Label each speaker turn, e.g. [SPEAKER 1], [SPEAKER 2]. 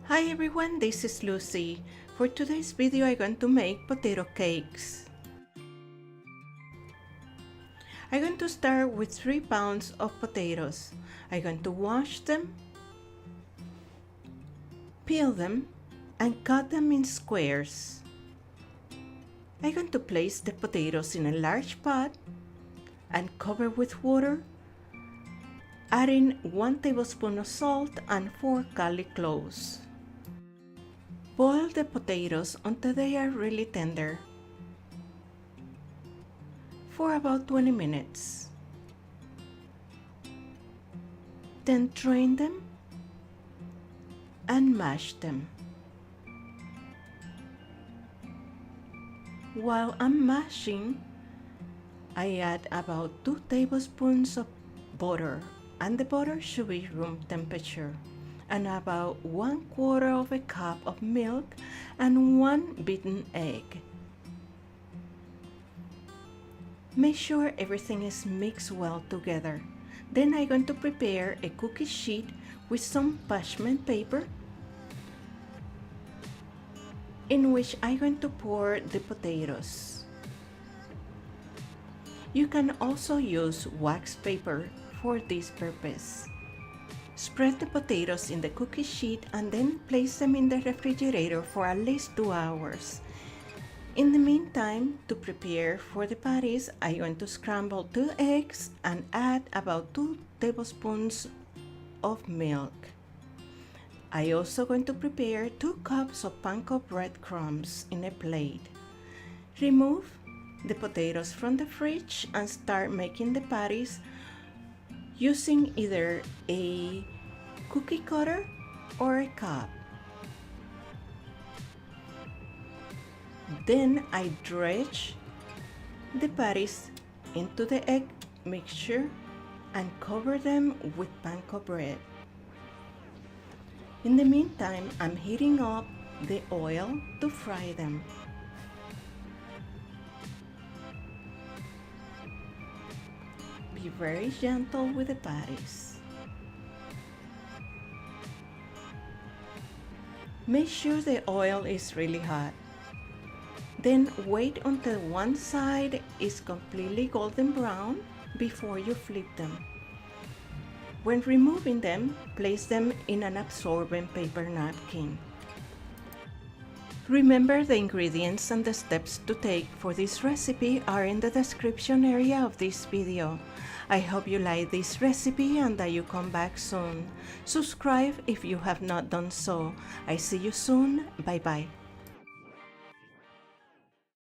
[SPEAKER 1] Hi everyone, this is Lucy. For today's video I'm going to make potato cakes. I'm going to start with 3 pounds of potatoes. I'm going to wash them, peel them, and cut them in squares. I'm going to place the potatoes in a large pot and cover with water, adding 1 tablespoon of salt and 4 garlic cloves. Boil the potatoes until they are really tender for about 20 minutes. Then drain them and mash them. While I'm mashing, I add about 2 tablespoons of butter, and the butter should be room temperature, and about 1/4 of a cup of milk and 1 beaten egg. Make sure everything is mixed well together. Then I'm going to prepare a cookie sheet with some parchment paper in which I'm going to pour the potatoes. You can also use wax paper for this purpose. Spread the potatoes in the cookie sheet and then place them in the refrigerator for at least 2 hours. In the meantime, to prepare for the patties, I'm going to scramble 2 eggs and add about 2 tablespoons of milk. I'm also going to prepare 2 cups of Panko breadcrumbs in a plate. Remove the potatoes from the fridge and start making the patties using either a cookie cutter or a cup. Then I dredge the patties into the egg mixture and cover them with panko bread. In the meantime, I'm heating up the oil to fry them. Be very gentle with the patties. Make sure the oil is really hot. Then wait until one side is completely golden brown before you flip them. When removing them, place them in an absorbent paper napkin. Remember, the ingredients and the steps to take for this recipe are in the description area of this video. I hope you like this recipe and that you come back soon. Subscribe if you have not done so. I see you soon. Bye bye.